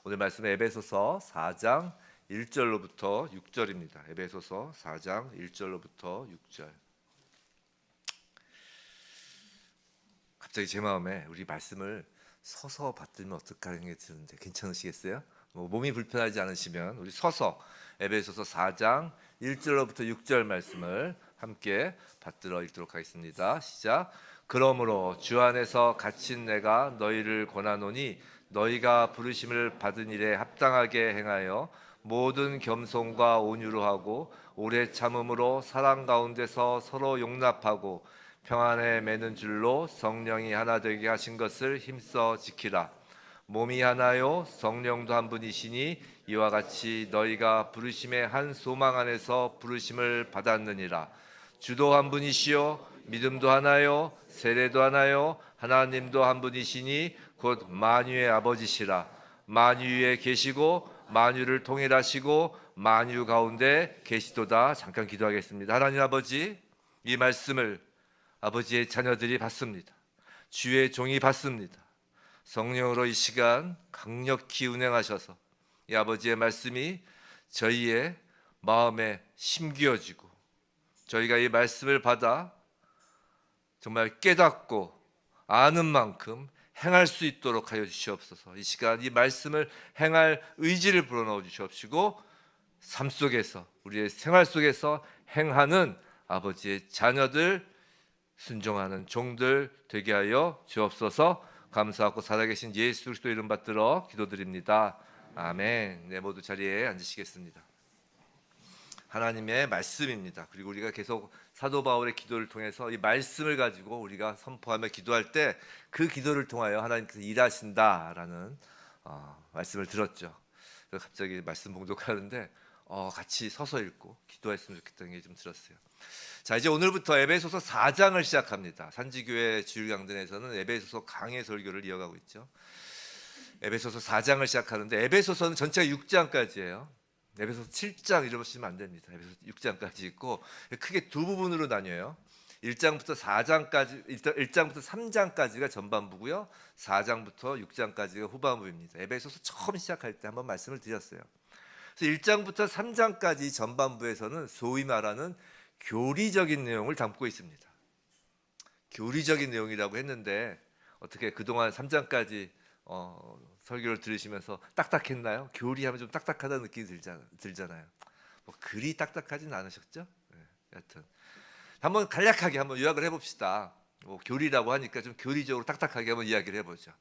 오늘 말씀은 에베소서 4장 1절로부터 6절입니다. 에베소서 4장 1절로부터 6절. 갑자기 제 마음에 우리 말씀을 서서 받들면 어떨까 하는 게 드는데 괜찮으시겠어요? 몸이 불편하지 않으시면 우리 서서 에베소서 4장 1절로부터 6절 말씀을 함께 받들어 읽도록 하겠습니다. 시작. 그러므로 주 안에서 갇힌 내가 너희를 권하노니 너희가 부르심을 받은 일에 합당하게 행하여 모든 겸손과 온유로 하고 오래 참음으로 사랑 가운데서 서로 용납하고 평안에 매는 줄로 성령이 하나 되게 하신 것을 힘써 지키라. 몸이 하나요 성령도 한 분이시니 이와 같이 너희가 부르심의 한 소망 안에서 부르심을 받았느니라. 주도 한 분이시요 믿음도 하나요 세례도 하나요 하나님도 한 분이시니 곧 만유의 아버지시라. 만유 위에 계시고 만유를 통일하시고 만유 가운데 계시도다. 잠깐 기도하겠습니다. 하나님 아버지, 이 말씀을 아버지의 자녀들이 받습니다. 주의 종이 받습니다. 성령으로 이 시간 강력히 운행하셔서 이 아버지의 말씀이 저희의 마음에 심기어지고 저희가 이 말씀을 받아 정말 깨닫고 아는 만큼 행할 수 있도록 하여 주시옵소서. 이 시간 이 말씀을 행할 의지를 불어넣어 주시옵시고 삶 속에서 우리의 생활 속에서 행하는 아버지의 자녀들, 순종하는 종들 되게 하여 주옵소서. 감사하고 살아계신 예수 그리스도 이름 받들어 기도드립니다. 아멘. 네, 모두 자리에 앉으시겠습니다. 하나님의 말씀입니다. 그리고 우리가 계속 사도 바울의 기도를 통해서 이 말씀을 가지고 우리가 선포하며 기도할 때 그 기도를 통하여 하나님께서 일하신다라는 말씀을 들었죠. 그래서 갑자기 말씀 봉독하는데 같이 서서 읽고 기도했으면 좋겠다는 게 좀 들었어요. 자, 이제 오늘부터 에베소서 4장을 시작합니다. 산지교회 주일강단에서는 에베소서 강해 설교를 이어가고 있죠. 에베소서 4장을 시작하는데 에베소서는 전체가 6장까지예요. 에베소서 7장 잃어버리시면 안 됩니다. 에베소서 6장까지 있고 크게 두 부분으로 나뉘어요. 1장부터 4장까지, 1장부터 3장까지가 전반부고요. 4장부터 6장까지가 후반부입니다. 에베소서 처음 시작할 때 한번 말씀을 드렸어요. 그래서 1장부터 3장까지 전반부에서는 소위 말하는 교리적인 내용을 담고 있습니다. 교리적인 내용이라고 했는데 어떻게 그동안 3장까지 설교를 들으시면서 딱딱했나요? 교리하면 좀 딱딱하다는 느낌이 들잖아요. 뭐 그리 딱딱하진 않으셨죠? 네, 여튼 한번 간략하게 한번 요약을 해봅시다. 뭐 교리라고 하니까 좀 교리적으로 딱딱하게 한번 이야기를 해보죠.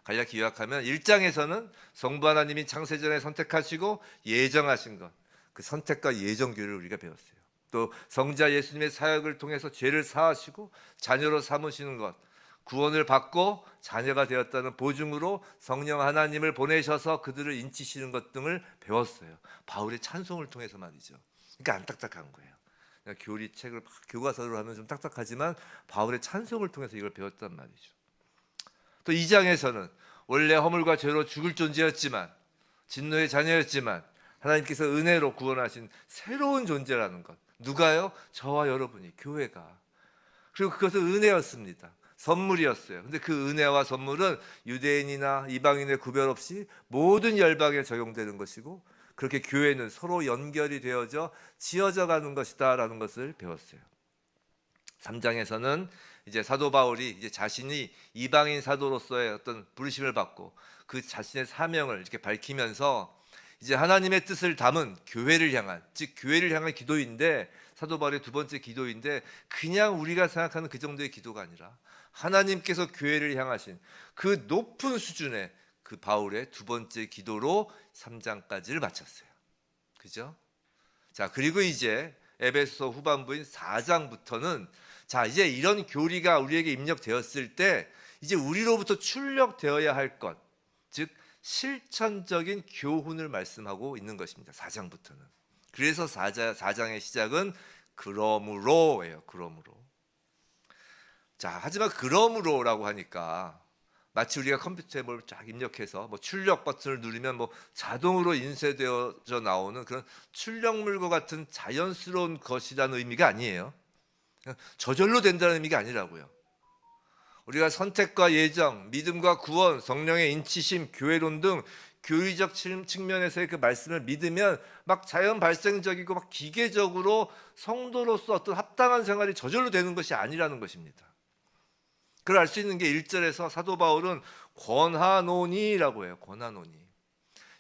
간략히 요약하면 1장에서는 성부 하나님이 창세전에 선택하시고 예정하신 것, 그 선택과 예정 교리를 우리가 배웠어요. 또 성자 예수님의 사역을 통해서 죄를 사하시고 자녀로 삼으시는 것, 구원을 받고 자녀가 되었다는 보증으로 성령 하나님을 보내셔서 그들을 인치시는 것 등을 배웠어요. 바울의 찬송을 통해서 말이죠. 그러니까 안 딱딱한 거예요. 그냥 교리책을 막 교과서로 하면 좀 딱딱하지만 바울의 찬송을 통해서 이걸 배웠단 말이죠. 또 2장에서는 원래 허물과 죄로 죽을 존재였지만 진노의 자녀였지만 하나님께서 은혜로 구원하신 새로운 존재라는 것. 누가요? 저와 여러분이, 교회가. 그리고 그것은 은혜였습니다. 선물이었어요. 근데 그 은혜와 선물은 유대인이나 이방인의 구별 없이 모든 열방에 적용되는 것이고 그렇게 교회는 서로 연결이 되어져 지어져 가는 것이다라는 것을 배웠어요. 3장에서는 이제 사도 바울이 이제 자신이 이방인 사도로서의 어떤 부르심을 받고 그 자신의 사명을 이렇게 밝히면서 이제 하나님의 뜻을 담은 교회를 향한, 즉 교회를 향한 기도인데 사도 바울의 두 번째 기도인데 그냥 우리가 생각하는 그 정도의 기도가 아니라 하나님께서 교회를 향하신 그 높은 수준의 그 바울의 두 번째 기도로 3장까지를 마쳤어요. 그죠? 자, 그리고 이제 에베소서 후반부인 4장부터는 자, 이제 이런 교리가 우리에게 입력되었을 때 이제 우리로부터 출력되어야 할 것, 즉 실천적인 교훈을 말씀하고 있는 것입니다. 4장부터는. 그래서 4장의 시작은 그러므로예요. 그러므로. 자, 하지만 그러므로라고 하니까 마치 우리가 컴퓨터에 뭘 쫙 입력해서 뭐 출력 버튼을 누르면 뭐 자동으로 인쇄되어져 나오는 그런 출력물과 같은 자연스러운 것이라는 의미가 아니에요. 저절로 된다는 의미가 아니라고요. 우리가 선택과 예정, 믿음과 구원, 성령의 인치심, 교회론 등 교리적 측면에서의 그 말씀을 믿으면 막 자연 발생적이고 막 기계적으로 성도로서 어떤 합당한 생활이 저절로 되는 것이 아니라는 것입니다. 그걸 알 수 있는 게 1절에서 사도 바울은 권하노니라고 해요. 권하노니.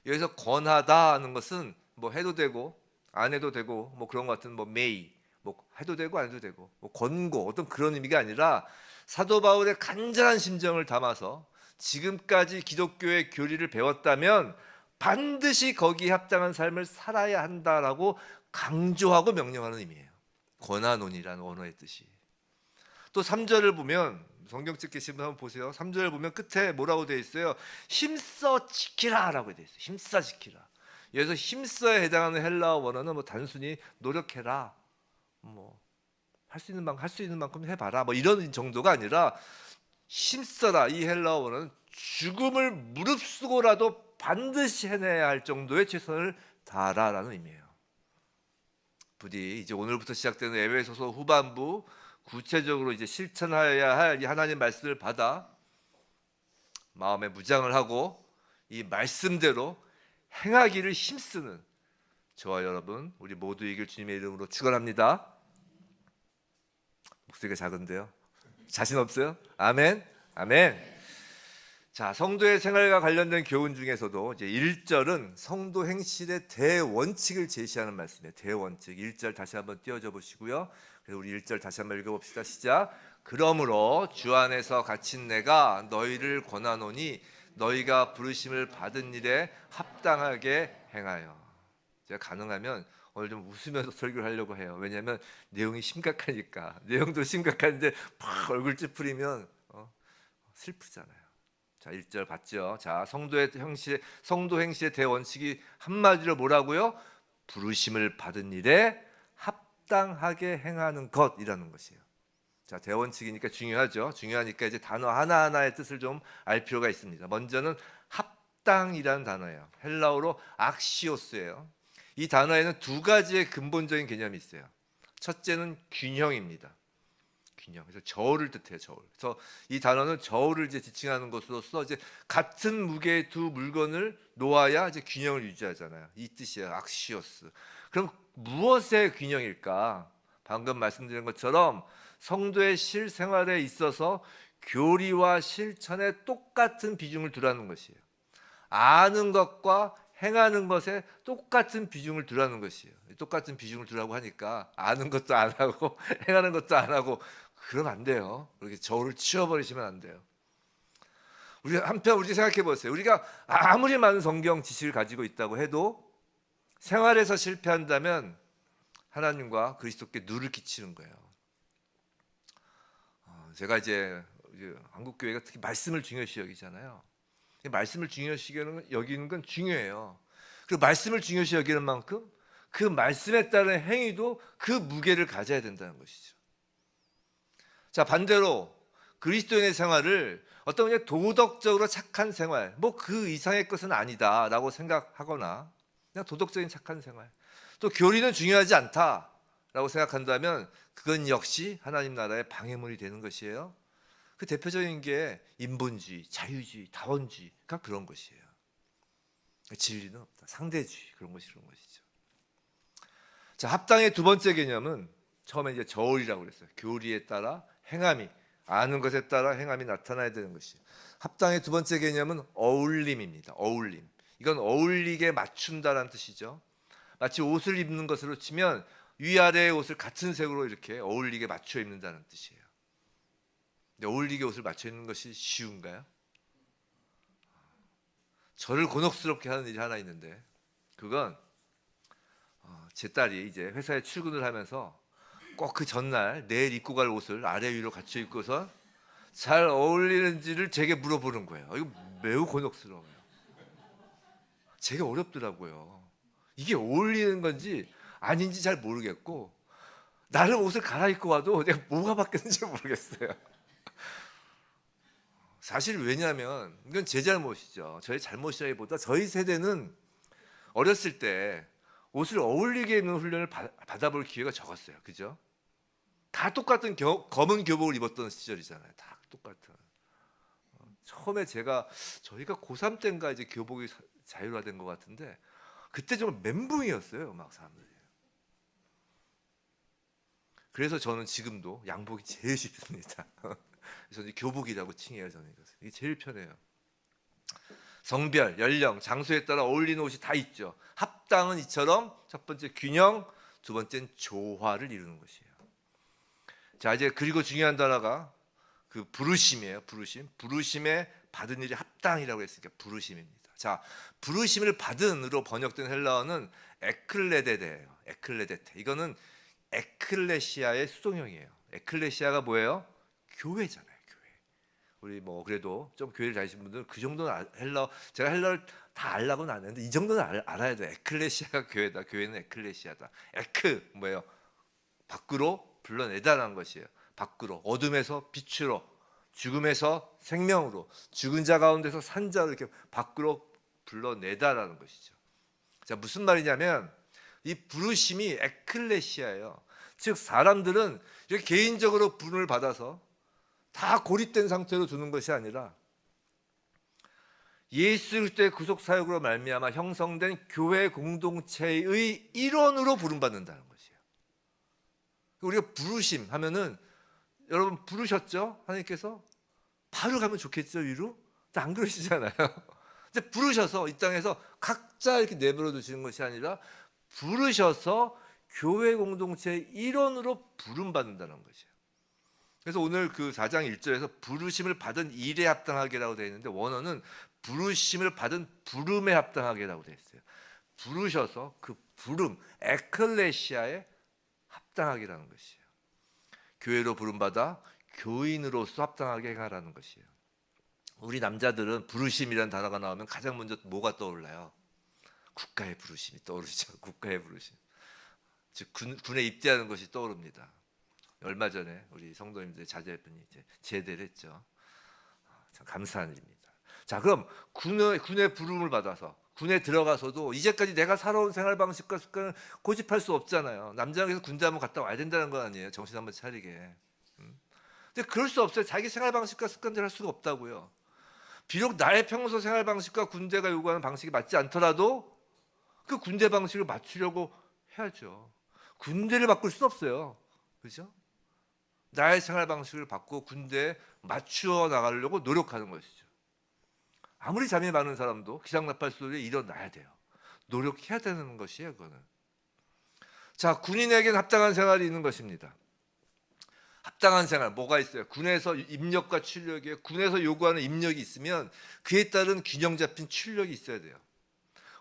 여기서 권하다 하는 것은 뭐 해도 되고 안 해도 되고 뭐 그런 것 같은 뭐 may 뭐 해도 되고 안 해도 되고 뭐 권고 어떤 그런 의미가 아니라 사도 바울의 간절한 심정을 담아서 지금까지 기독교의 교리를 배웠다면 반드시 거기에 합당한 삶을 살아야 한다라고 강조하고 명령하는 의미예요. 권하노니라는 언어의 뜻이. 또 3절을 보면 성경책 계신 분 한번 보세요. 3절을 보면 끝에 뭐라고 되어 있어요? 힘써 지키라라고 되어 있어요. 힘써 지키라. 여기서 힘써에 해당하는 헬라어 원어는 뭐 단순히 노력해라, 뭐 할 수 있는 만큼 해봐라, 뭐 이런 정도가 아니라 힘써라. 이 헬라어 원어는 죽음을 무릅쓰고라도 반드시 해내야 할 정도의 최선을 다하라라는 의미예요. 부디 이제 오늘부터 시작되는 에베소서 후반부 구체적으로 이제 실천하여야 할 이 하나님 말씀을 받아 마음에 무장을 하고 이 말씀대로 행하기를 힘쓰는 저와 여러분 우리 모두 이길 주님의 이름으로 축원합니다. 목소리가 작은데요. 자신 없어요? 아멘. 아멘. 자, 성도의 생활과 관련된 교훈 중에서도 이제 1절은 성도 행실의 대원칙을 제시하는 말씀이에요. 대원칙. 1절 다시 한번 띄워줘 보시고요. 그래서 우리 1절 다시 한번 읽어봅시다. 시작. 그러므로 주 안에서 갇힌 내가 너희를 권하노니 너희가 부르심을 받은 일에 합당하게 행하여. 제가 가능하면 오늘 좀 웃으면서 설교를 하려고 해요. 왜냐하면 내용이 심각하니까. 내용도 심각한데 막 얼굴 찌푸리면 슬프잖아요. 자, 1절 봤죠? 자, 성도 행실의 대원칙이 한마디로 뭐라고요? 부르심을 받은 일에 합당하게 행하는 것이라는 것이에요. 자, 대원칙이니까 중요하죠. 중요하니까 이제 단어 하나하나의 뜻을 좀 알 필요가 있습니다. 먼저는 합당이라는 단어예요. 헬라어로 악시오스예요. 이 단어에는 두 가지의 근본적인 개념이 있어요. 첫째는 균형입니다. 균형. 그래서 저울을 뜻해요. 저울. 그래서 이 단어는 저울을 이제 지칭하는 것으로서 이제 같은 무게의 두 물건을 놓아야 이제 균형을 유지하잖아요. 이 뜻이에요. 악시오스. 그럼 무엇의 균형일까? 방금 말씀드린 것처럼 성도의 실생활에 있어서 교리와 실천에 똑같은 비중을 두라는 것이에요. 아는 것과 행하는 것에 똑같은 비중을 두라는 것이에요. 똑같은 비중을 두라고 하니까 아는 것도 안 하고 행하는 것도 안 하고 그러면 안 돼요. 그렇게 저울을 치워버리시면 안 돼요. 우리 한편 우리 생각해 보세요. 우리가 아무리 많은 성경 지식을 가지고 있다고 해도 생활에서 실패한다면 하나님과 그리스도께 누를 끼치는 거예요. 제가 이제 한국 교회가 특히 말씀을 중요시 여기잖아요. 말씀을 중요시 여기는 건 중요해요. 그리고 말씀을 중요시 여기는 만큼 그 말씀에 따른 행위도 그 무게를 가져야 된다는 것이죠. 자, 반대로 그리스도인의 생활을 어떤 그냥 도덕적으로 착한 생활, 뭐 그 이상의 것은 아니다라고 생각하거나 그냥 도덕적인 착한 생활, 또 교리는 중요하지 않다라고 생각한다면 그건 역시 하나님 나라의 방해물이 되는 것이에요. 그 대표적인 게 인본주의, 자유주의, 다원주의가 그런 것이에요. 진리는 없다. 상대주의 그런 것이죠. 자, 합당의 두 번째 개념은 처음에 이제 저울이라고 그랬어요. 교리에 따라 행함이, 아는 것에 따라 행함이 나타나야 되는 것이에요. 합당의 두 번째 개념은 어울림입니다. 어울림. 이건 어울리게 맞춘다라는 뜻이죠. 마치 옷을 입는 것으로 치면 위아래의 옷을 같은 색으로 이렇게 어울리게 맞춰 입는다는 뜻이에요. 근데 어울리게 옷을 맞춰 입는 것이 쉬운가요? 저를 곤혹스럽게 하는 일이 하나 있는데 그건 제 딸이 이제 회사에 출근을 하면서 꼭 그 전날 내일 입고 갈 옷을 아래 위로 갖춰 입고서 잘 어울리는지를 제게 물어보는 거예요. 이거 매우 곤혹스러워요. 제게 어렵더라고요. 이게 어울리는 건지 아닌지 잘 모르겠고 나름 옷을 갈아입고 와도 내가 뭐가 바뀌었는지 모르겠어요. 사실 왜냐하면 이건 제 잘못이죠. 저희 잘못이라기보다 저희 세대는 어렸을 때 옷을 어울리게 입는 훈련을 받아볼 기회가 적었어요. 그죠? 다 똑같은 검은 교복을 입었던 시절이잖아요. 다 똑같은. 처음에 저희가 고3 때인가 이제 교복이 자율화된 것 같은데 그때 정말 멘붕이었어요, 막 사람들이. 그래서 저는 지금도 양복이 제일 쉽습니다. 저는 교복이라고 칭해요. 저는 이것을. 이게 제일 편해요. 성별, 연령, 장소에 따라 어울리는 옷이 다 있죠. 합당은 이처럼 첫 번째 균형, 두 번째는 조화를 이루는 것이에요. 자, 이제 그리고 중요한 단어가 그 부르심이에요. 부르심에 받은 일이 합당이라고 했으니까 부르심입니다. 자, 부르심을 받은으로 번역된 헬라어는 에클레데데예요. 에클레데테. 이거는 에클레시아의 수동형이에요. 에클레시아가 뭐예요? 교회잖아요. 우리 뭐 그래도 좀 교회를 다니신 분들은 그 정도는 헬라어, 제가 헬라어를 다 알라고는 안 했는데 이 정도는 알아야 돼. 에클레시아가 교회다. 교회는 에클레시아다. 에크 뭐예요? 밖으로 불러내다라는 것이에요. 밖으로, 어둠에서 빛으로, 죽음에서 생명으로, 죽은 자 가운데서 산 자를 이렇게 밖으로 불러내다라는 것이죠. 자, 무슨 말이냐면 이 부르심이 에클레시아예요. 즉 사람들은 이렇게 개인적으로 부름을 받아서 다 고립된 상태로 두는 것이 아니라 예수 그리스도의 구속 사역으로 말미암아 형성된 교회 공동체의 일원으로 부름받는다는 것이에요. 우리가 부르심 하면은 여러분 부르셨죠? 하나님께서 바로 가면 좋겠죠, 위로? 안 그러시잖아요. 근데 부르셔서 이 땅에서 각자 이렇게 내버려 두시는 것이 아니라 부르셔서 교회 공동체의 일원으로 부름받는다는 것이에요. 그래서 오늘 그 4장 1절에서 부르심을 받은 일에 합당하게라고 되어 있는데 원어는 부르심을 받은 부름에 합당하게라고 되어 있어요. 부르셔서 그 부름, 에클레시아에 합당하게라는 것이에요. 교회로 부름받아 교인으로서 합당하게 행하라는 것이에요. 우리 남자들은 부르심이라는 단어가 나오면 가장 먼저 뭐가 떠올라요? 국가의 부르심이 떠오르죠. 국가의 부르심. 즉 군에 입대하는 것이 떠오릅니다. 얼마 전에 우리 성도님들 자제분이 이제 제대를 했죠. 참 감사한 일입니다. 자, 그럼 군의 부름을 받아서 군에 들어가서도 이제까지 내가 살아온 생활 방식과 습관을 고집할 수 없잖아요. 남자에서 군대 한번 갔다 와야 된다는 거 아니에요. 정신 한번 차리게. 근데 그럴 수 없어요. 자기 생활 방식과 습관대로 할 수가 없다고요. 비록 나의 평소 생활 방식과 군대가 요구하는 방식이 맞지 않더라도 그 군대 방식을 맞추려고 해야죠. 군대를 바꿀 수는 없어요. 그렇죠? 나의 생활 방식을 바꾸고 군대에 맞추어 나가려고 노력하는 것이죠. 아무리 잠이 많은 사람도 기상나팔 소리에 일어나야 돼요. 노력해야 되는 것이에요, 그거는. 자, 군인에게는 합당한 생활이 있는 것입니다. 합당한 생활 뭐가 있어요? 군에서 입력과 출력에 군에서 요구하는 입력이 있으면 그에 따른 균형 잡힌 출력이 있어야 돼요.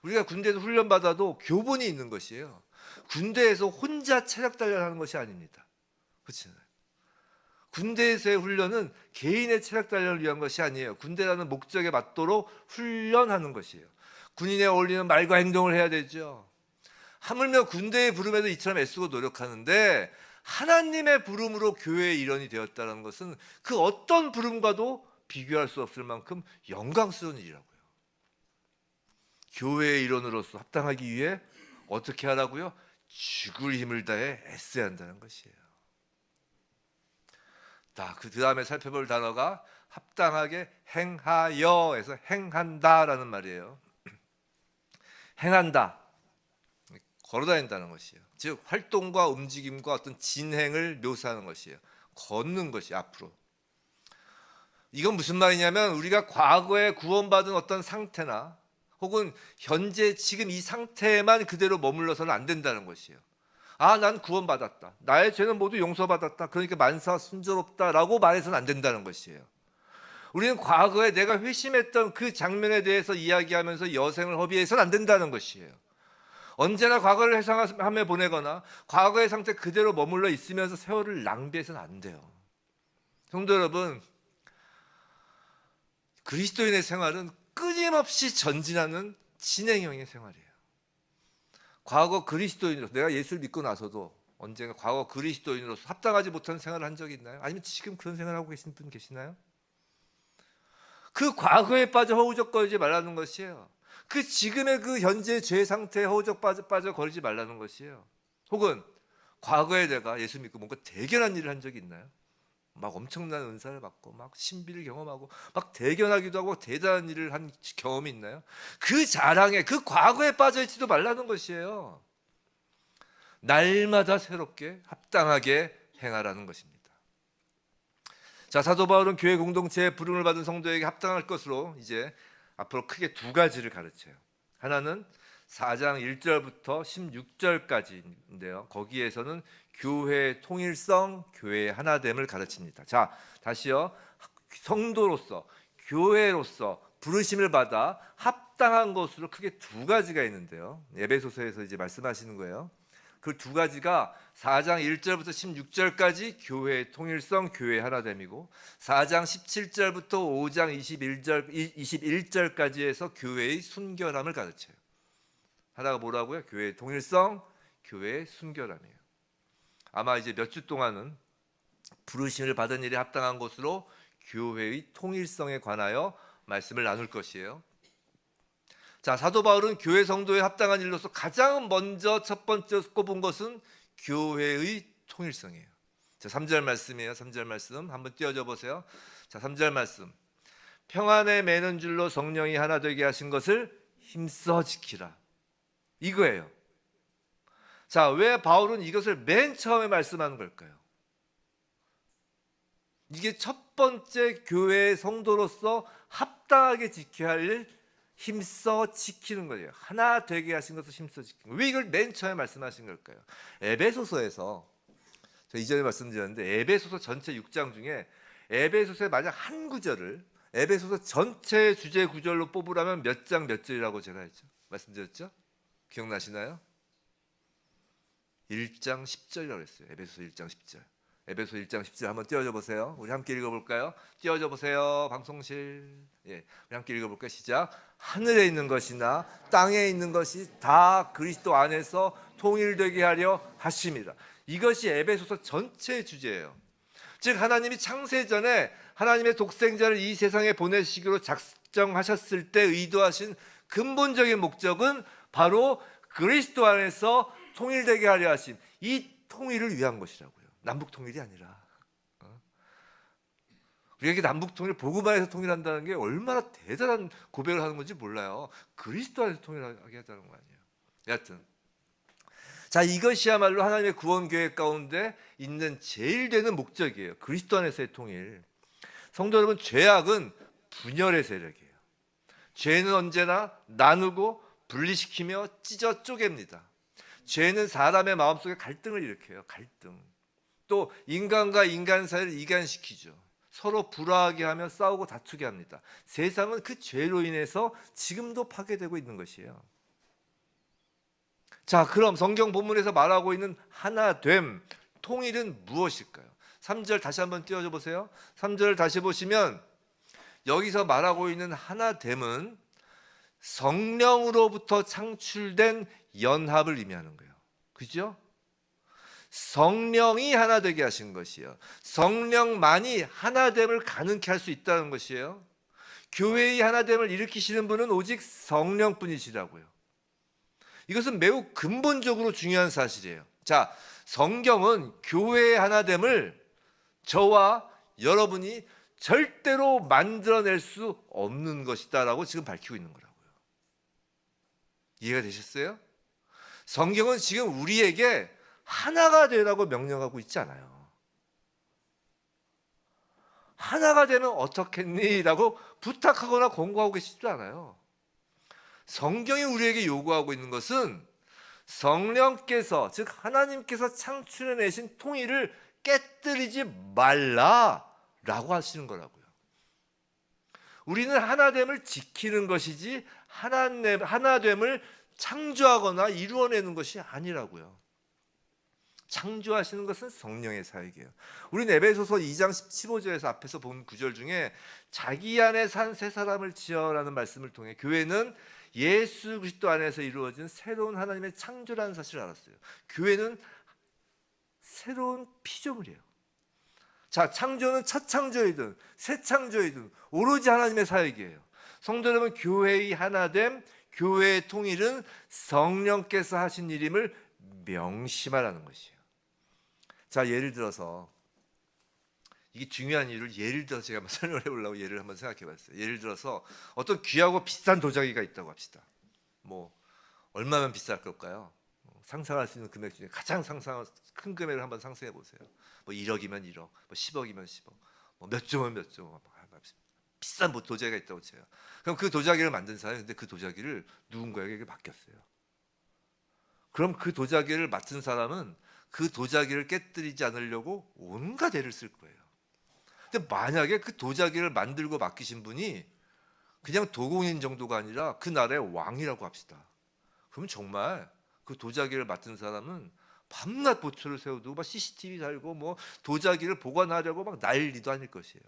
우리가 군대에서 훈련 받아도 교본이 있는 것이에요. 군대에서 혼자 체력 단련하는 것이 아닙니다. 그렇잖아요. 군대에서의 훈련은 개인의 체력 단련을 위한 것이 아니에요. 군대라는 목적에 맞도록 훈련하는 것이에요. 군인에 어울리는 말과 행동을 해야 되죠. 하물며 군대의 부름에도 이처럼 애쓰고 노력하는데 하나님의 부름으로 교회의 일원이 되었다는 것은 그 어떤 부름과도 비교할 수 없을 만큼 영광스러운 일이라고요. 교회의 일원으로서 합당하기 위해 어떻게 하라고요? 죽을 힘을 다해 애써야 한다는 것이에요. 자, 그 다음에 살펴볼 단어가 합당하게 행하여에서 행한다라는 말이에요. 행한다, 걸어다닌다는 것이에요. 즉 활동과 움직임과 어떤 진행을 묘사하는 것이에요. 걷는 것이 앞으로. 이건 무슨 말이냐면 우리가 과거에 구원받은 어떤 상태나 혹은 현재 지금 이 상태에만 그대로 머물러서는 안 된다는 것이에요. 아, 난 구원받았다. 나의 죄는 모두 용서받았다. 그러니까 만사 순조롭다라고 말해서는 안 된다는 것이에요. 우리는 과거에 내가 회심했던 그 장면에 대해서 이야기하면서 여생을 허비해서는 안 된다는 것이에요. 언제나 과거를 회상하며 보내거나 과거의 상태 그대로 머물러 있으면서 세월을 낭비해서는 안 돼요. 성도 여러분, 그리스도인의 생활은 끊임없이 전진하는 진행형의 생활이에요. 과거 그리스도인으로서 내가 예수를 믿고 나서도 언젠가 과거 그리스도인으로서 합당하지 못한 생활을 한 적이 있나요? 아니면 지금 그런 생활을 하고 계신 분 계시나요? 그 과거에 빠져 허우적거리지 말라는 것이에요. 그 지금의 그 현재 죄 상태에 허우적 빠져 거리지 말라는 것이에요. 혹은 과거에 내가 예수 믿고 뭔가 대견한 일을 한 적이 있나요? 막 엄청난 은사를 받고 막 신비를 경험하고 막 대견하기도 하고 대단한 일을 한 경험이 있나요? 그 자랑에, 그 과거에 빠져 있지도 말라는 것이에요. 날마다 새롭게 합당하게 행하라는 것입니다. 자, 사도 바울은 교회 공동체에 부름을 받은 성도에게 합당할 것으로 이제 앞으로 크게 두 가지를 가르쳐요. 하나는 4장 1절부터 16절까지인데요. 거기에서는 교회의 통일성, 교회의 하나됨을 가르칩니다. 자, 다시요. 성도로서, 교회로서 부르심을 받아 합당한 것으로 크게 두 가지가 있는데요. 에베소서에서 이제 말씀하시는 거예요. 그 두 가지가 4장 1절부터 16절까지 교회의 통일성, 교회의 하나됨이고, 4장 17절부터 5장 21절까지 해서 교회의 순결함을 가르쳐요. 하나가 뭐라고요? 교회의 통일성, 교회의 순결함이에요. 아마 이제 몇 주 동안은 부르심을 받은 일에 합당한 것으로 교회의 통일성에 관하여 말씀을 나눌 것이에요. 자, 사도 바울은 교회 성도에 합당한 일로서 가장 먼저 첫 번째 꼽은 것은 교회의 통일성이에요. 자, 3절 말씀이에요. 3절 말씀 한번 띄워줘 보세요. 자, 3절 말씀. 평안에 매는 줄로 성령이 하나 되게 하신 것을 힘써 지키라. 이거예요. 자, 왜 바울은 이것을 맨 처음에 말씀하는 걸까요? 이게 첫 번째 교회의 성도로서 합당하게 지켜야 할 일, 힘써 지키는 거예요. 하나 되게 하신 것을 힘써 지키는 거예요. 왜 이걸 맨 처음에 말씀하신 걸까요? 에베소서에서 저 이전에 말씀드렸는데 에베소서 전체 6장 중에 에베소서의 만약 한 구절을 에베소서 전체 주제 구절로 뽑으라면 몇 장 몇 절이라고 제가 했죠? 말씀드렸죠? 기억나시나요? 1장 10절이라고 했어요. 에베소서 1장 10절. 에베소 1장 10절 한번 띄워줘 보세요. 우리 함께 읽어볼까요? 띄워줘 보세요. 방송실. 예, 우리 함께 읽어볼까요? 시작. 하늘에 있는 것이나 땅에 있는 것이 다 그리스도 안에서 통일되게 하려 하심이라. 이것이 에베소서 전체의 주제예요. 즉 하나님이 창세 전에 하나님의 독생자를 이 세상에 보내시기로 작정하셨을 때 의도하신 근본적인 목적은 바로 그리스도 안에서 통일되게 하려 하심. 이 통일을 위한 것이라고요. 남북 통일이 아니라. 우리에게 남북 통일, 복음 안에서 통일한다는 게 얼마나 대단한 고백을 하는 건지 몰라요. 그리스도 안에서 통일하게 하자는 거 아니에요. 여하튼 자, 이것이야말로 하나님의 구원 계획 가운데 있는 제일 되는 목적이에요. 그리스도 안에서의 통일. 성도 여러분, 죄악은 분열의 세력이에요. 죄는 언제나 나누고 분리시키며 찢어 쪼갭니다. 죄는 사람의 마음속에 갈등을 일으켜요. 갈등. 또 인간과 인간 사이를 이간시키죠. 서로 불화하게 하며 싸우고 다투게 합니다. 세상은 그 죄로 인해서 지금도 파괴되고 있는 것이에요. 자, 그럼 성경 본문에서 말하고 있는 하나됨, 통일은 무엇일까요? 3절 다시 한번 띄워줘 보세요. 3절 다시 보시면 여기서 말하고 있는 하나됨은 성령으로부터 창출된 연합을 의미하는 거예요. 그죠? 성령이 하나 되게 하신 것이에요. 성령만이 하나됨을 가능케 할 수 있다는 것이에요. 교회의 하나됨을 일으키시는 분은 오직 성령뿐이시라고요. 이것은 매우 근본적으로 중요한 사실이에요. 자, 성경은 교회의 하나됨을 저와 여러분이 절대로 만들어낼 수 없는 것이다라고 지금 밝히고 있는 거라고요. 이해가 되셨어요? 성경은 지금 우리에게 하나가 되라고 명령하고 있지 않아요. 하나가 되면 어떻겠니? 라고 부탁하거나 권고하고 계시지도 않아요. 성경이 우리에게 요구하고 있는 것은 성령께서, 즉 하나님께서 창출해내신 통일을 깨뜨리지 말라라고 하시는 거라고요. 우리는 하나됨을 지키는 것이지 하나됨을 창조하거나 이루어내는 것이 아니라고요. 창조하시는 것은 성령의 사역이에요. 우리는 에베소서 2장 15절에서 앞에서 본 구절 중에 자기 안에 산 새 사람을 지어라는 말씀을 통해 교회는 예수 그리스도 안에서 이루어진 새로운 하나님의 창조라는 사실을 알았어요. 교회는 새로운 피조물이에요. 자, 창조는 첫 창조이든 새 창조이든 오로지 하나님의 사역이에요. 성도 여러분, 교회의 하나됨, 교회의 통일은 성령께서 하신 일임을 명심하라는 것이에요. 자, 예를 들어서 이게 중요한 이유를 예를 들어서 제가 한번 설명을 해보려고 예를 한번 생각해봤어요. 예를 들어서 어떤 귀하고 비싼 도자기가 있다고 합시다. 뭐 얼마면 비쌀 걸까요? 상상할 수 있는 금액 중에 가장 큰 금액을 한번 상상해 보세요. 뭐 1억이면 1억, 뭐 10억이면 10억, 뭐 몇 조면 몇 조. 비싼 뭐 도자기가 있다고 쳐요. 그럼 그 도자기를 만든 사람이 근데 그 도자기를 누군가에게 맡겼어요. 그럼 그 도자기를 맡은 사람은 그 도자기를 깨뜨리지 않으려고 온갖 애를 쓸 거예요. 근데 만약에 그 도자기를 만들고 맡기신 분이 그냥 도공인 정도가 아니라 그 나라의 왕이라고 합시다. 그럼 정말 그 도자기를 맡은 사람은 밤낮 보초를 세우고 막 CCTV 달고 뭐 도자기를 보관하려고 막 난리도 아닐 것이에요.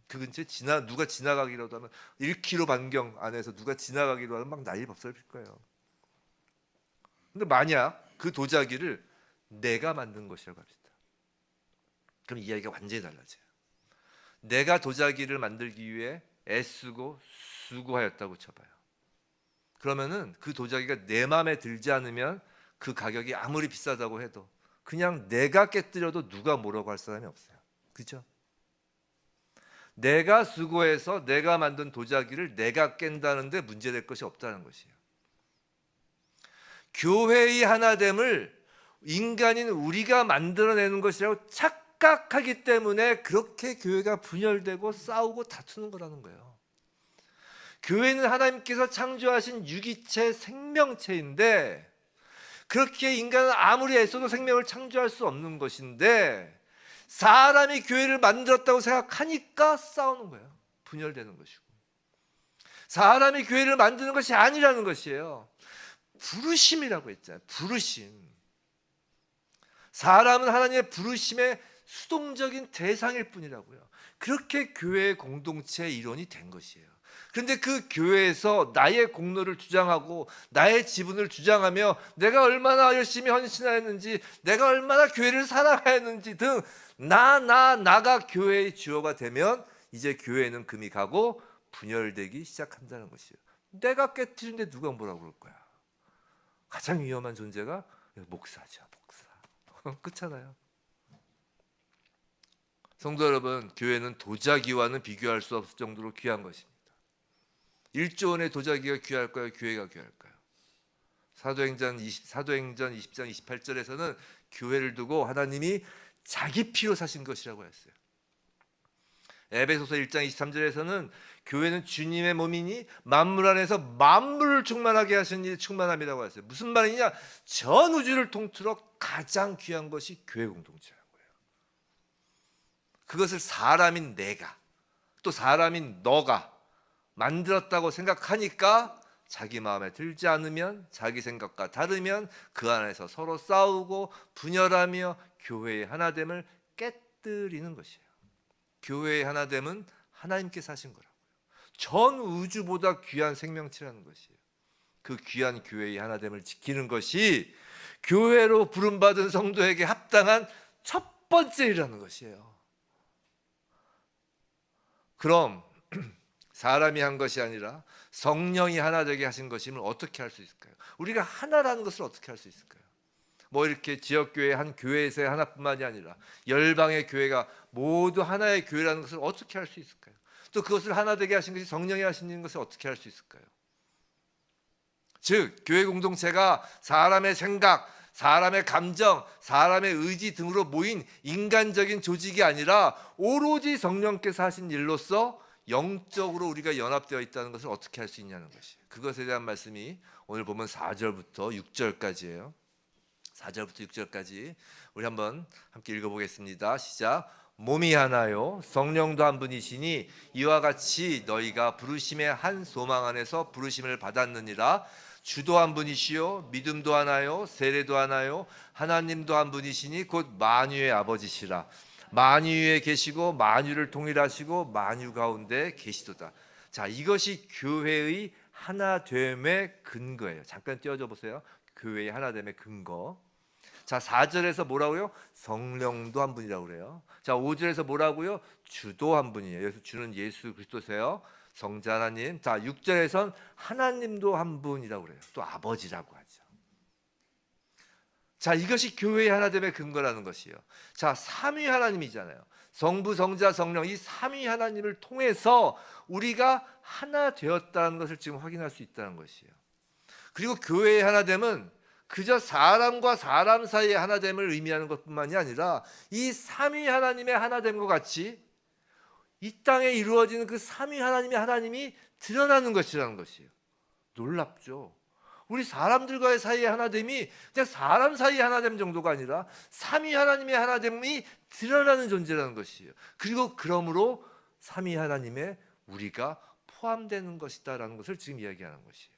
그 근처에 누가 지나가기라도 하면 1km 반경 안에서 누가 지나가기로 하면 막 난리 법석을 필 거예요. 근데 만약 그 도자기를 내가 만든 것이라고 합시다. 그럼 이야기가 완전히 달라져요. 내가 도자기를 만들기 위해 애쓰고 수고하였다고 쳐봐요. 그러면은 그 도자기가 내 마음에 들지 않으면 그 가격이 아무리 비싸다고 해도 그냥 내가 깨뜨려도 누가 뭐라고 할 사람이 없어요. 그죠? 내가 수고해서 내가 만든 도자기를 내가 깬다는데 문제될 것이 없다는 것이에요. 교회의 하나됨을 인간인 우리가 만들어내는 것이라고 착각하기 때문에 그렇게 교회가 분열되고 싸우고 다투는 거라는 거예요. 교회는 하나님께서 창조하신 유기체 생명체인데 그렇게 인간은 아무리 애써도 생명을 창조할 수 없는 것인데 사람이 교회를 만들었다고 생각하니까 싸우는 거예요. 분열되는 것이고. 사람이 교회를 만드는 것이 아니라는 것이에요. 부르심이라고 했잖아요. 부르심. 사람은 하나님의 부르심의 수동적인 대상일 뿐이라고요. 그렇게 교회의 공동체의 일원이 된 것이에요. 그런데 그 교회에서 나의 공로를 주장하고 나의 지분을 주장하며 내가 얼마나 열심히 헌신하였는지 내가 얼마나 교회를 사랑하였는지 등 나가 교회의 주어가 되면 이제 교회는 금이 가고 분열되기 시작한다는 것이에요. 내가 깨트리는데 누가 뭐라고 그럴 거야. 가장 위험한 존재가 목사죠. 목사. 그렇잖아요. 성도 여러분, 교회는 도자기와는 비교할 수 없을 정도로 귀한 것입니다. 1조 원의 도자기가 귀할까요? 교회가 귀할까요? 사도행전 20장 28절에서는 교회를 두고 하나님이 자기 피로 사신 것이라고 했어요. 에베소서 1장 23절에서는 교회는 주님의 몸이니 만물 안에서 만물을 충만하게 하신 이 충만함이라고 했어요. 무슨 말이냐? 전 우주를 통틀어 가장 귀한 것이 교회 공동체라는 거예요. 그것을 사람인 내가 또 사람인 너가 만들었다고 생각하니까 자기 마음에 들지 않으면 자기 생각과 다르면 그 안에서 서로 싸우고 분열하며 교회의 하나됨을 깨뜨리는 것이에요. 교회의 하나됨은 하나님께서 하신 거라고요. 전 우주보다 귀한 생명체라는 것이에요. 그 귀한 교회의 하나됨을 지키는 것이 교회로 부름받은 성도에게 합당한 첫 번째 일이라는 것이에요. 그럼 사람이 한 것이 아니라 성령이 하나 되게 하신 것임을 어떻게 할 수 있을까요? 우리가 하나라는 것을 어떻게 할 수 있을까요? 뭐 이렇게 지역교회 한 교회에서의 하나뿐만이 아니라 열방의 교회가 모두 하나의 교회라는 것을 어떻게 할 수 있을까요? 또 그것을 하나 되게 하신 것이 성령이 하시는 것을 어떻게 할 수 있을까요? 즉 교회 공동체가 사람의 생각, 사람의 감정, 사람의 의지 등으로 모인 인간적인 조직이 아니라 오로지 성령께서 하신 일로서 영적으로 우리가 연합되어 있다는 것을 어떻게 할 수 있냐는 것이에요. 그것에 대한 말씀이 오늘 보면 4절부터 6절까지예요. 4절부터 6절까지 우리 한번 함께 읽어보겠습니다. 시작. 몸이 하나요 성령도 한 분이시니 이와 같이 너희가 부르심의 한 소망 안에서 부르심을 받았느니라. 주도 한 분이시요 믿음도 하나요 세례도 하나요 하나님도 한 분이시니 곧 만유의 아버지시라. 만유에 계시고 만유를 통일하시고 만유 가운데 계시도다. 자, 이것이 교회의 하나됨의 근거예요. 잠깐 띄워줘 보세요. 교회의 하나됨의 근거. 자, 4절에서 뭐라고요? 성령도 한 분이라고 그래요. 자, 5절에서 뭐라고요? 주도 한 분이에요. 여기서 주는 예수 그리스도세요. 성자 하나님. 자, 6절에선 하나님도 한 분이라고 그래요. 또 아버지라고 하죠. 자, 이것이 교회의 하나됨의 근거라는 것이에요. 자, 삼위 하나님이잖아요. 성부, 성자, 성령, 이 삼위 하나님을 통해서 우리가 하나 되었다는 것을 지금 확인할 수 있다는 것이에요. 그리고 교회의 하나됨은 그저 사람과 사람 사이의 하나됨을 의미하는 것뿐만이 아니라 이 삼위 하나님의 하나됨과 같이 이 땅에 이루어지는 그 삼위 하나님의 하나님이 드러나는 것이라는 것이에요. 놀랍죠? 우리 사람들과의 사이의 하나됨이 그냥 사람 사이의 하나됨 정도가 아니라 삼위 하나님의 하나됨이 드러나는 존재라는 것이에요. 그리고 그러므로 삼위 하나님의 우리가 포함되는 것이다라는 것을 지금 이야기하는 것이에요.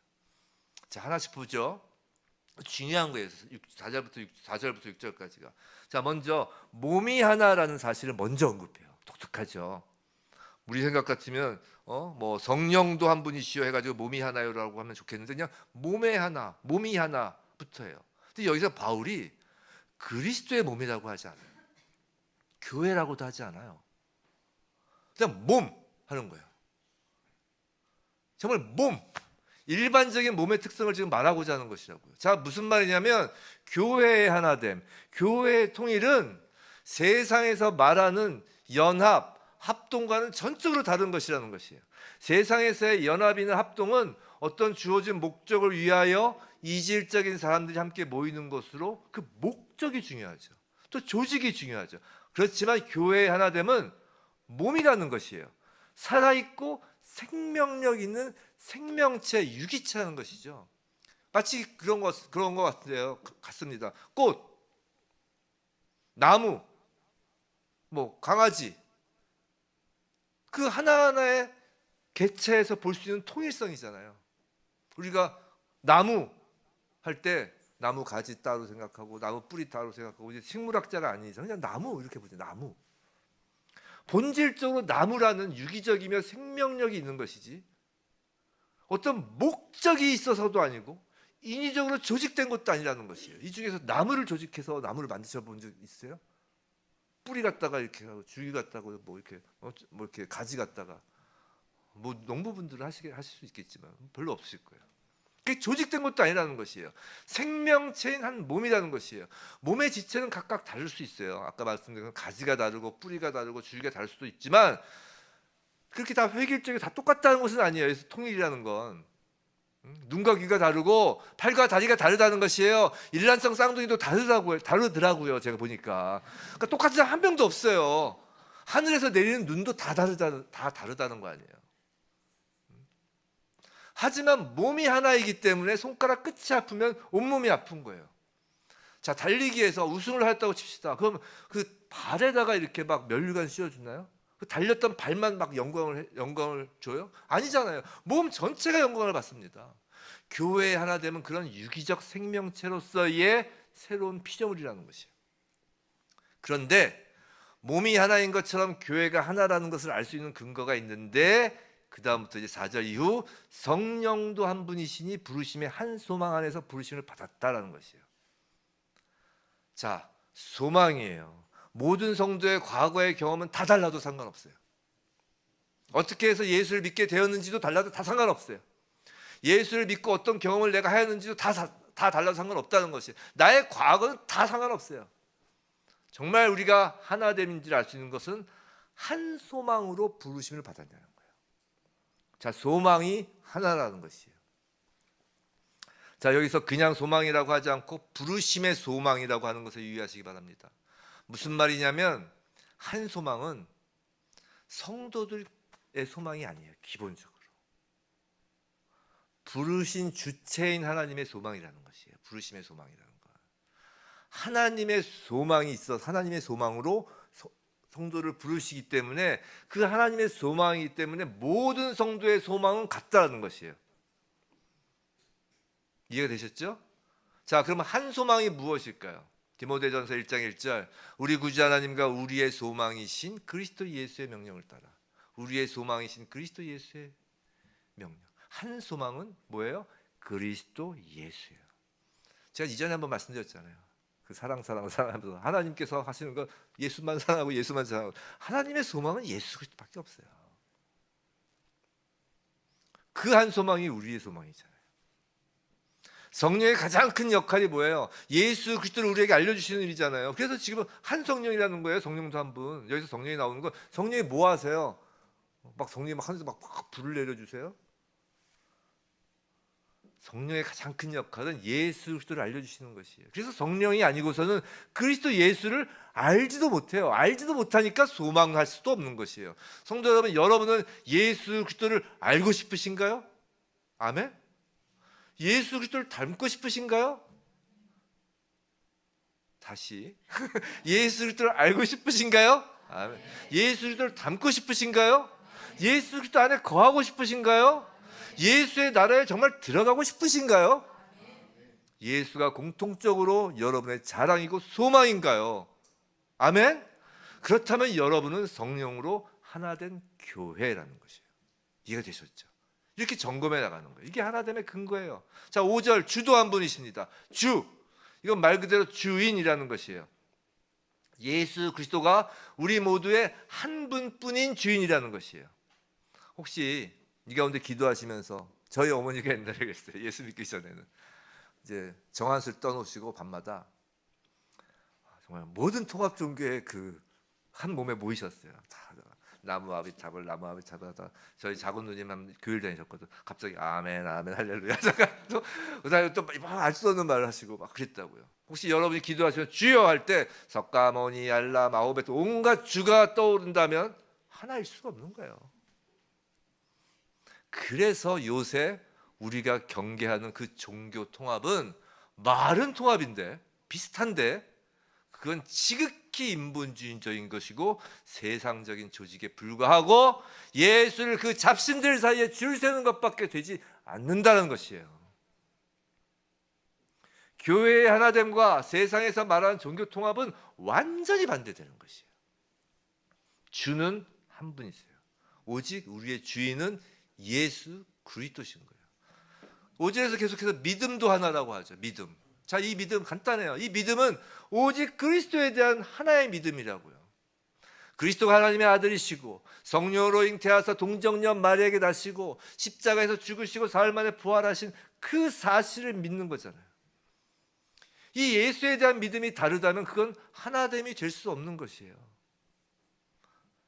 자, 하나씩 보죠. 중요한 거예요. 4절부터 6절까지가. 자, 먼저 몸이 하나라는 사실을 먼저 언급해요. 독특하죠. 우리 생각 같으면 뭐 성령도 한 분이시여 해가지고 몸이 하나요라고 하면 좋겠는데 그냥 몸의 하나, 몸이 하나부터예요. 근데 여기서 바울이 그리스도의 몸이라고 하지 않아요. 교회라고도 하지 않아요. 그냥 몸 하는 거예요. 정말 몸, 일반적인 몸의 특성을 지금 말하고자 하는 것이라고요. 자, 무슨 말이냐면 교회의 하나됨, 교회의 통일은 세상에서 말하는 연합, 합동과는 전적으로 다른 것이라는 것이에요. 세상에서의 연합이나 합동은 어떤 주어진 목적을 위하여 이질적인 사람들이 함께 모이는 것으로 그 목적이 중요하죠. 또 조직이 중요하죠. 그렇지만 교회의 하나됨은 몸이라는 것이에요. 살아있고 생명력 있는 생명체, 유기체라는 것이죠. 마치 그런 것 같습니다. 꽃, 나무, 뭐 강아지, 그 하나하나의 개체에서 볼 수 있는 통일성이잖아요. 우리가 나무 할 때 나무 가지 따로 생각하고 나무 뿌리 따로 생각하고 이제 식물학자가 아니죠. 그냥 나무 이렇게 보죠. 나무. 본질적으로 나무라는 유기적이며 생명력이 있는 것이지 어떤 목적이 있어서도 아니고 인위적으로 조직된 것도 아니라는 것이에요. 이 중에서 나무를 조직해서 나무를 만드셔 본 적 있어요? 뿌리 갖다가 이렇게 하고 줄기 갖다가 뭐 이렇게 가지 갖다가 뭐 농부분들은 하실 수 있겠지만 별로 없으실 거예요. 그게 조직된 것도 아니라는 것이에요. 생명체인 한 몸이라는 것이에요. 몸의 지체는 각각 다를 수 있어요. 아까 말씀드린 가지가 다르고 뿌리가 다르고 줄기가 다를 수도 있지만 그렇게 다 획일적이 다 똑같다는 것은 아니에요. 그래서 통일이라는 건 눈과 귀가 다르고 팔과 다리가 다르다는 것이에요. 일란성 쌍둥이도 다르더라고요. 제가 보니까 그러니까 똑같은 한 명도 없어요. 하늘에서 내리는 눈도 다 다르다는 거 아니에요. 하지만 몸이 하나이기 때문에 손가락 끝이 아프면 온몸이 아픈 거예요. 자, 달리기에서 우승을 하였다고 칩시다. 그럼 그 발에다가 이렇게 막 면류관 씌워주나요? 그 달렸던 발만 막 영광을 줘요? 아니잖아요. 몸 전체가 영광을 받습니다. 교회의 하나 되면 그런 유기적 생명체로서의 새로운 피조물이라는 것이에요. 그런데 몸이 하나인 것처럼 교회가 하나라는 것을 알 수 있는 근거가 있는데 그 다음부터 이제 4절 이후 성령도 한 분이시니 부르심의 한 소망 안에서 부르심을 받았다라는 것이에요. 자, 소망이에요. 모든 성도의 과거의 경험은 다 달라도 상관없어요. 어떻게 해서 예수를 믿게 되었는지도 달라도 다 상관없어요. 예수를 믿고 어떤 경험을 내가 하였는지도 다 달라도 상관없다는 것이에요. 나의 과거는 다 상관없어요. 정말 우리가 하나됨인지를 알 수 있는 것은 한 소망으로 부르심을 받았다는 거예요. 자, 소망이 하나라는 것이에요. 자, 여기서 그냥 소망이라고 하지 않고 부르심의 소망이라고 하는 것을 유의하시기 바랍니다. 무슨 말이냐면 한 소망은 성도들의 소망이 아니에요. 기본적으로 부르신 주체인 하나님의 소망이라는 것이에요. 부르심의 소망이라는 것. 하나님의 소망이 있어 하나님의 소망으로 성도를 부르시기 때문에 그 하나님의 소망이기 때문에 모든 성도의 소망은 같다는 것이에요. 이해가 되셨죠? 자, 그러면 한 소망이 무엇일까요? 디모데전서 1장 1절 우리 구주 하나님과 우리의 소망이신 그리스도 예수의 명령을 따라. 우리의 소망이신 그리스도 예수의 명령. 한 소망은 뭐예요? 그리스도 예수예요. 제가 이전에 한번 말씀드렸잖아요. 그 사랑하면서 하나님께서 하시는 건 예수만 사랑하고 예수만 사랑하고 하나님의 소망은 예수 그리스도밖에 없어요. 그 한 소망이 우리의 소망이잖아요. 성령의 가장 큰 역할이 뭐예요? 예수 그리스도를 우리에게 알려주시는 일이잖아요. 그래서 지금 한 성령이라는 거예요. 성령도 한 분. 여기서 성령이 나오는 건 성령이 뭐 하세요? 막 성령이 막 하늘에서 막 불을 내려주세요. 성령의 가장 큰 역할은 예수 그리스도를 알려주시는 것이에요. 그래서 성령이 아니고서는 그리스도 예수를 알지도 못해요. 알지도 못하니까 소망할 수도 없는 것이에요. 성도 여러분, 여러분은 예수 그리스도를 알고 싶으신가요? 아멘? 예수 그리스도를 닮고 싶으신가요? 다시 예수 그리스도를 알고 싶으신가요? 아멘. 예수 그리스도를 닮고 싶으신가요? 예수 그리스도 안에 거하고 싶으신가요? 예수의 나라에 정말 들어가고 싶으신가요? 예수가 공통적으로 여러분의 자랑이고 소망인가요? 아멘? 그렇다면 여러분은 성령으로 하나 된 교회라는 것이에요. 이해가 되셨죠? 이렇게 점검해 나가는 거예요. 이게 하나됨의 근거예요. 자, 5절 주도 한 분이십니다. 주, 이건 말 그대로 주인이라는 것이에요. 예수 그리스도가 우리 모두의 한 분뿐인 주인이라는 것이에요. 혹시 이 가운데 기도하시면서 저희 어머니가 옛날에 그랬어요. 예수 믿기 전에는 이제 정한술 떠놓으시고 밤마다 정말 모든 통합 종교의 그 한 몸에 모이셨어요. 다 나무 아비탑을 하다 저희 작은 누님 교회를 다니셨거든. 갑자기 아멘 아멘 할렐루야 또 그다음에 또 알 수 없는 말을 하시고 막 그랬다고요. 혹시 여러분이 기도하시면 주여 할 때 석가모니 알라 마호베트 온갖 주가 떠오른다면 하나일 수가 없는 거예요. 그래서 요새 우리가 경계하는 그 종교 통합은 말은 통합인데 비슷한데 그건 지극히 인본주의적인 것이고 세상적인 조직에 불과하고 예수를 그 잡신들 사이에 줄 세우는 것밖에 되지 않는다는 것이에요. 교회의 하나됨과 세상에서 말하는 종교 통합은 완전히 반대되는 것이에요. 주는 한 분이세요. 오직 우리의 주인은 예수 그리스도신 거예요. 5절에서 계속해서 믿음도 하나라고 하죠. 믿음. 자, 이 믿음 간단해요. 이 믿음은 오직 그리스도에 대한 하나의 믿음이라고요. 그리스도가 하나님의 아들이시고 성령으로 잉태하사 동정녀 마리아에게 나시고 십자가에서 죽으시고 사흘 만에 부활하신 그 사실을 믿는 거잖아요. 이 예수에 대한 믿음이 다르다면 그건 하나됨이 될 수 없는 것이에요.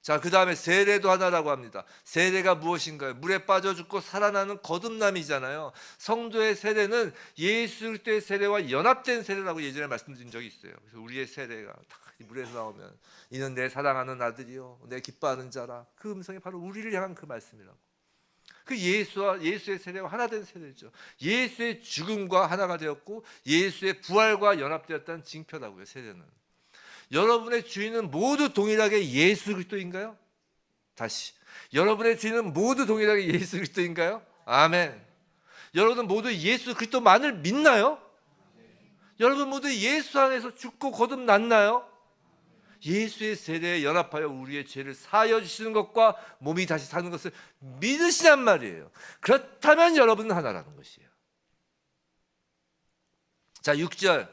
자, 그 다음에 세례도 하나라고 합니다. 세례가 무엇인가요? 물에 빠져 죽고 살아나는 거듭남이잖아요. 성도의 세례는 예수 그리스도의 세례와 연합된 세례라고 예전에 말씀드린 적이 있어요. 그래서 우리의 세례가 다 물에서 나오면 이는 내 사랑하는 아들이요 내 기뻐하는 자라. 그 음성이 바로 우리를 향한 그 말씀이라고. 그 예수와 예수의 세례와 하나 된 세례죠. 예수의 죽음과 하나가 되었고 예수의 부활과 연합되었다는 징표라고요. 세례는. 여러분의 주인은 모두 동일하게 예수 그리스도인가요? 다시, 여러분의 주인은 모두 동일하게 예수 그리스도인가요? 아멘. 여러분은 모두 예수 그리스도만을 믿나요? 여러분 모두 예수 안에서 죽고 거듭났나요? 예수의 세례에 연합하여 우리의 죄를 사하여 주시는 것과 몸이 다시 사는 것을 믿으시란 말이에요. 그렇다면 여러분은 하나라는 것이에요. 자, 6절.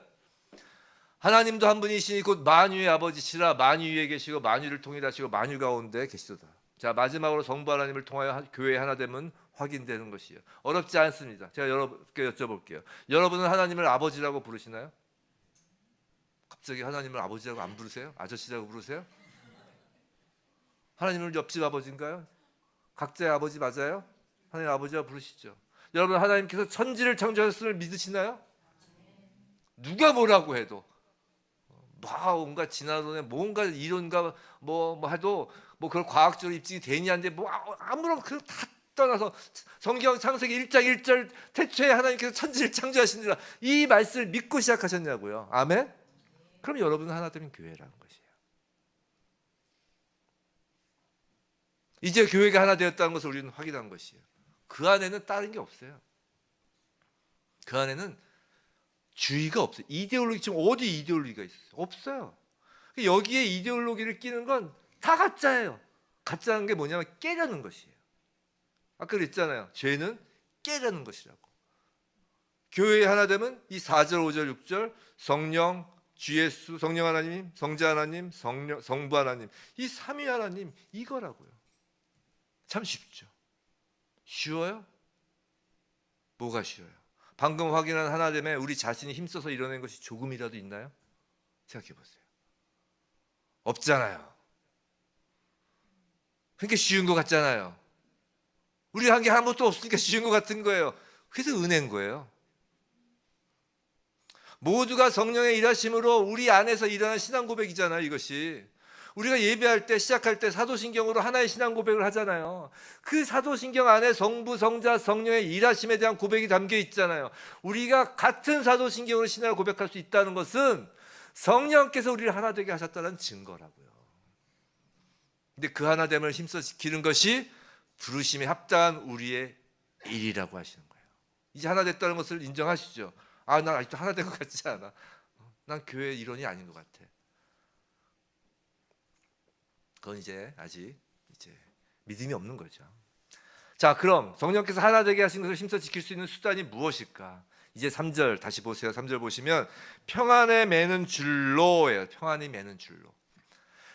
하나님도 한 분이시니 곧 만유의 아버지시라. 만유 위에 계시고 만유를 통일하시고 만유 가운데 계시도다. 자, 마지막으로 성부 하나님을 통하여 교회의 하나됨은 확인되는 것이에요. 어렵지 않습니다. 제가 여러분께 여쭤볼게요. 여러분은 하나님을 아버지라고 부르시나요? 갑자기 하나님을 아버지라고 안 부르세요? 아저씨라고 부르세요? 하나님은 옆집 아버지인가요? 각자의 아버지 맞아요? 하나님 아버지라고 부르시죠. 여러분 하나님께서 천지를 창조하셨음을 믿으시나요? 누가 뭐라고 해도 뭔가 지나도는 뭔가 이론가 뭐 해도 뭐 그걸 과학적으로 입증이 되니 안 돼 뭐 아무런 그 다 떠나서 성경 창세기 1장 1절 태초에 하나님께서 천지를 창조하시니라 이 말씀을 믿고 시작하셨냐고요. 아멘. 그럼 여러분은 하나됨인 교회라는 것이에요. 이제 교회가 하나 되었다는 것을 우리는 확인한 것이에요. 그 안에는 다른 게 없어요. 그 안에는 주의가 없어요. 이데올로기 지금 어디 이데올로기가 있어요? 없어요. 여기에 이데올로기를 끼는 건 다 가짜예요. 가짜는 게 뭐냐면 깨려는 것이에요. 아까 그랬잖아요. 죄는 깨려는 것이라고. 교회의 하나됨은 이 4절, 5절, 6절 성령, 주 예수, 성령 하나님, 성자 하나님, 성부 하나님 이 삼위 하나님 이거라고요. 참 쉽죠. 쉬워요? 뭐가 쉬워요? 방금 확인한 하나됨에 우리 자신이 힘써서 이뤄낸 것이 조금이라도 있나요? 생각해 보세요. 없잖아요. 그러니까 쉬운 것 같잖아요. 우리가 한 게 아무것도 없으니까 쉬운 것 같은 거예요. 그래서 은혜인 거예요. 모두가 성령의 일하심으로 우리 안에서 일어나는 신앙 고백이잖아요. 이것이 우리가 예배할 때 시작할 때 사도신경으로 하나의 신앙 고백을 하잖아요. 그 사도신경 안에 성부, 성자, 성령의 일하심에 대한 고백이 담겨 있잖아요. 우리가 같은 사도신경으로 신앙을 고백할 수 있다는 것은 성령께서 우리를 하나 되게 하셨다는 증거라고요. 근데 그 하나됨을 힘써 지키는 것이 부르심에 합당한 우리의 일이라고 하시는 거예요. 이제 하나 됐다는 것을 인정하시죠. 난 아직도 하나 된 것 같지 않아. 난 교회 일원이 아닌 것 같아. 그건 이제 아직 믿음이 없는 거죠. 자, 그럼 성령께서 하나 되게 하신 것을 힘써 지킬 수 있는 수단이 무엇일까? 이제 3절 다시 보세요. 3절 보시면 평안에 매는 줄로예요. 평안이 매는 줄로.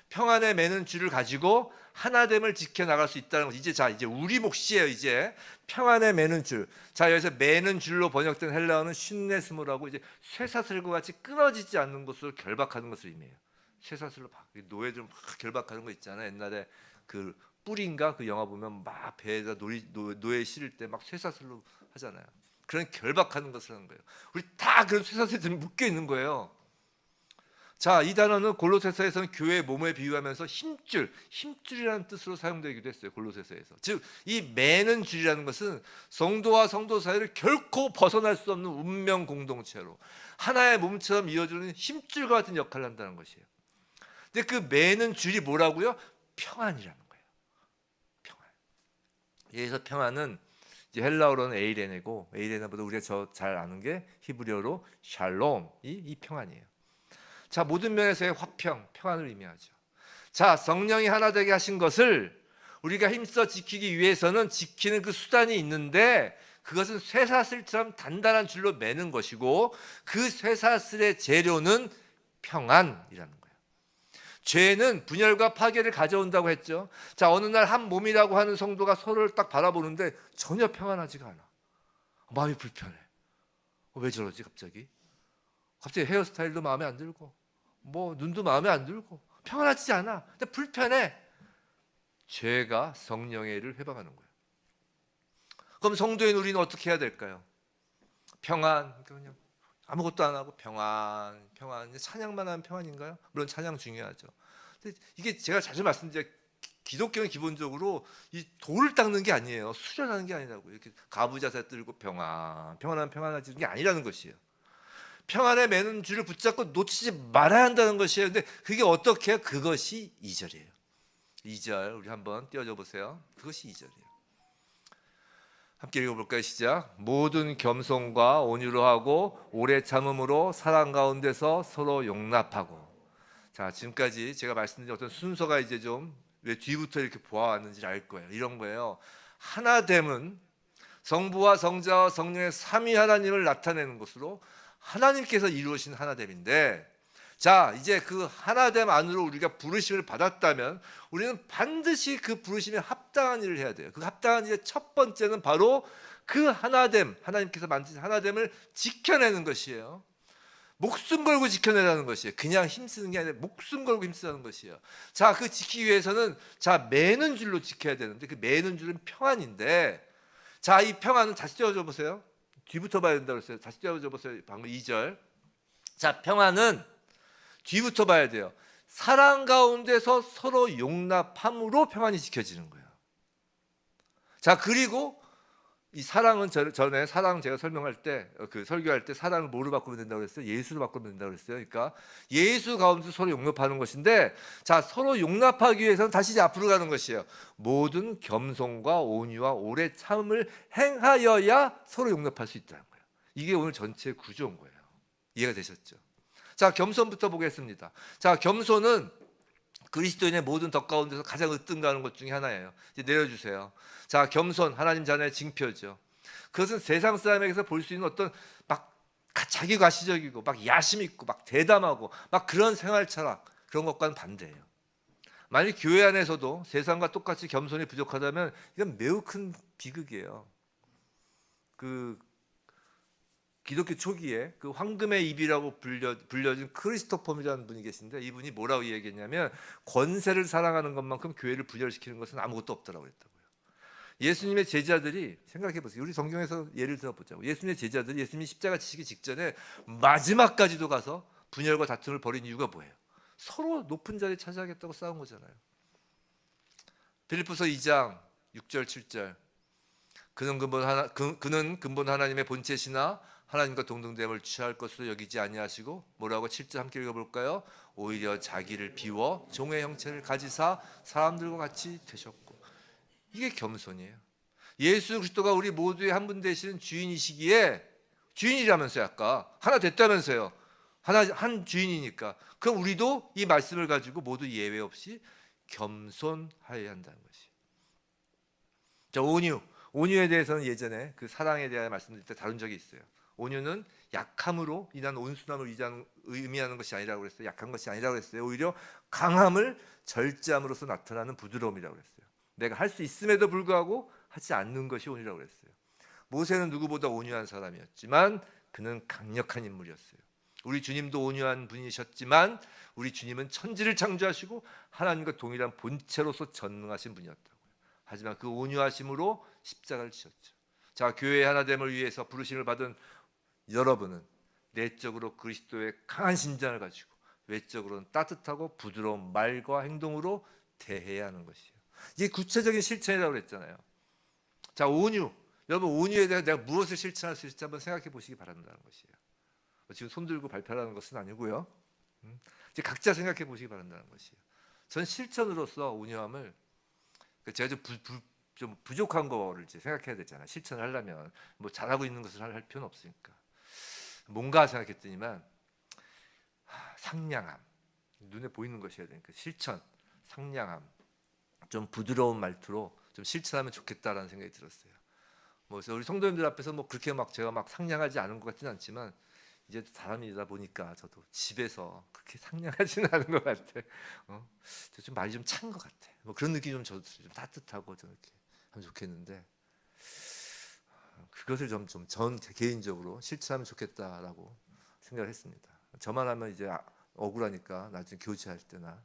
평안에 매는 줄을 가지고 하나됨을 지켜나갈 수 있다는 것. 이제 우리 몫이에요. 이제 평안에 매는 줄. 자, 여기서 매는 줄로 번역된 헬라어는 쉰네스모라고 이제 쇠사슬과 같이 끊어지지 않는 것을 결박하는 것을 의미해요. 쇠사슬로 노예들 막 결박하는 거 있잖아요. 옛날에 그 뿔인가 그 영화 보면 막 배에다 노예 실을 때 막 쇠사슬로 하잖아요. 그런 결박하는 것을 하는 거예요. 우리 다 그런 쇠사슬들이 묶여 있는 거예요. 자, 이 단어는 골로새서에서는 교회의 몸에 비유하면서 힘줄이라는 뜻으로 사용되기도 했어요. 골로새서에서. 즉, 이 매는 줄이라는 것은 성도와 성도 사이를 결코 벗어날 수 없는 운명 공동체로 하나의 몸처럼 이어주는 힘줄과 같은 역할을 한다는 것이에요. 근데 그 매는 줄이 뭐라고요? 평안이라는 거예요. 평안. 여기서 평안은 이제 헬라어로는 에이레네고, 에이레네보다 우리가 잘 아는 게 히브리어로 샬롬, 이 평안이에요. 자, 모든 면에서의 화평, 평안을 의미하죠. 자, 성령이 하나 되게 하신 것을 우리가 힘써 지키기 위해서는 지키는 그 수단이 있는데 그것은 쇠사슬처럼 단단한 줄로 매는 것이고 그 쇠사슬의 재료는 평안이라는 거예요. 죄는 분열과 파괴를 가져온다고 했죠. 자, 어느 날 한 몸이라고 하는 성도가 서로를 딱 바라보는데 전혀 평안하지가 않아. 마음이 불편해. 왜 저러지 갑자기? 갑자기 헤어스타일도 마음에 안 들고 눈도 마음에 안 들고 평안하지 않아. 근데 불편해. 죄가 성령의 일을 회방하는 거예요. 그럼 성도인 우리는 어떻게 해야 될까요? 평안, 그냥 아무것도 안 하고 평안. 찬양만 하면 평안인가요? 물론 찬양 중요하죠. 근데 이게 제가 자주 말씀드려 기독교는 기본적으로 이 돌을 닦는 게 아니에요. 수련하는 게 아니라고. 이렇게 가부좌세 들고 평안하면 평안하지 게 아니라는 것이에요. 평안에 매는 줄을 붙잡고 놓치지 말아야 한다는 것이에요. 근데 그게 어떻게 해요? 그것이 2절이에요. 2절 우리 한번 띄워줘 보세요. 그것이 2절이에요. 함께 읽어볼까요? 시작. 모든 겸손과 온유로 하고 오래 참음으로 사랑 가운데서 서로 용납하고. 자, 지금까지 제가 말씀드린 어떤 순서가 이제 좀 왜 뒤부터 이렇게 보아왔는지를 알 거예요. 이런 거예요. 하나됨은 성부와 성자와 성령의 삼위 하나님을 나타내는 것으로 하나님께서 이루어진 하나됨인데, 자, 이제 그 하나됨 안으로 우리가 부르심을 받았다면 우리는 반드시 그 부르심에 합당한 일을 해야 돼요. 그 합당한 일의 첫 번째는 바로 그 하나됨, 하나님께서 만드신 하나됨을 지켜내는 것이에요. 목숨 걸고 지켜내라는 것이에요. 그냥 힘쓰는 게 아니라 목숨 걸고 힘쓰는 것이에요. 자, 그 지키기 위해서는 매는 줄로 지켜야 되는데 그 매는 줄은 평안인데, 자, 이 평안은 다시 띄워줘 보세요. 뒤부터 봐야 된다고 했어요. 다시 띄워줘 보세요. 방금 2절. 자, 평안은 뒤부터 봐야 돼요. 사랑 가운데서 서로 용납함으로 평안이 지켜지는 거예요. 자, 그리고 이 사랑은 전에 사랑 제가 설명할 때 설교할 때 사랑을 뭐로 바꾸면 된다고 그랬어요? 예수로 바꾸면 된다고 그랬어요. 그러니까 예수 가운데서 서로 용납하는 것인데, 자, 서로 용납하기 위해서는 다시 이제 앞으로 가는 것이에요. 모든 겸손과 온유와 오래 참음을 행하여야 서로 용납할 수 있다는 거예요. 이게 오늘 전체 구조인 거예요. 이해가 되셨죠? 자, 겸손부터 보겠습니다. 자, 겸손은 그리스도인의 모든 덕 가운데서 가장 으뜸가는 것 중에 하나예요. 이제 내려주세요. 자, 겸손 하나님 자녀의 징표죠. 그것은 세상 사람에게서 볼 수 있는 어떤 막 자기 과시적이고 막 야심 있고 막 대담하고 막 그런 생활 철학, 그런 것과는 반대예요. 만약 교회 안에서도 세상과 똑같이 겸손이 부족하다면 이건 매우 큰 비극이에요. 기독교 초기에 그 황금의 입이라고 불려진 크리스토퍼이라는 분이 계신데, 이분이 뭐라고 얘기했냐면 권세를 사랑하는 것만큼 교회를 분열시키는 것은 아무것도 없다라고 했다고요. 예수님의 제자들이, 생각해 보세요. 우리 성경에서 예를 들어보자고. 예수님의 제자들이 예수님이 십자가 지시기 직전에 마지막까지도 가서 분열과 다툼을 벌인 이유가 뭐예요? 서로 높은 자리에 차지하겠다고 싸운 거잖아요. 빌립보서 2장 6절 7절. 그는 근본 하나님의 본체시나 하나님과 동등됨을 취할 것으로 여기지 아니하시고, 뭐라고 7절 함께 읽어볼까요? 오히려 자기를 비워 종의 형체를 가지사 사람들과 같이 되셨고. 이게 겸손이에요. 예수 그리스도가 우리 모두의 한 분 되시는 주인이시기에, 주인이라면서요. 아까 하나 됐다면서요. 한 주인이니까. 그럼 우리도 이 말씀을 가지고 모두 예외 없이 겸손하여야 한다는 것이. 자, 온유에 대해서는 예전에 그 사랑에 대한 말씀드릴 때 다룬 적이 있어요. 온유는 약함으로 인한 온순함을 의미하는 것이 아니라고 그랬어요. 약한 것이 아니라고 그랬어요. 오히려 강함을 절제함으로써 나타나는 부드러움이라고 그랬어요. 내가 할 수 있음에도 불구하고 하지 않는 것이 온유라고 그랬어요. 모세는 누구보다 온유한 사람이었지만 그는 강력한 인물이었어요. 우리 주님도 온유한 분이셨지만 우리 주님은 천지를 창조하시고 하나님과 동일한 본체로서 전능하신 분이었다고요. 하지만 그 온유하심으로 십자가를 지셨죠. 자, 교회의 하나됨을 위해서 부르심을 받은 여러분은 내적으로 그리스도의 강한 신장을 가지고 외적으로는 따뜻하고 부드러운 말과 행동으로 대해야 하는 것이에요. 이게 구체적인 실천이라고 그랬잖아요. 자, 온유. 여러분, 온유에 대해 내가 무엇을 실천할 수 있을지 한번 생각해 보시기 바란다는 것이에요. 지금 손 들고 발표하는 것은 아니고요. 이제 각자 생각해 보시기 바란다는 것이에요. 전 실천으로서 온유함을, 제가 좀 부족한 거를 이제 생각해야 되잖아요. 실천을 하려면 뭐 잘하고 있는 것을 할 필요는 없으니까. 뭔가 생각했더니만 상냥함, 눈에 보이는 것이어야 되니까 실천, 상냥함, 좀 부드러운 말투로 좀 실천하면 좋겠다라는 생각이 들었어요. 뭐 우리 성도님들 앞에서 뭐 그렇게 막 제가 막 상냥하지 않은 것 같지는 않지만 이제 사람이다 보니까 저도 집에서 그렇게 상냥하지는 않은 것 같아. 좀 말이 좀 찬 것 같아. 뭐 그런 느낌이 저도 좀 따뜻하고 좀 이렇게 하면 좋겠는데, 그것을 좀 전 개인적으로 실천하면 좋겠다라고 생각을 했습니다. 저만 하면 이제 억울하니까 나중에 교제할 때나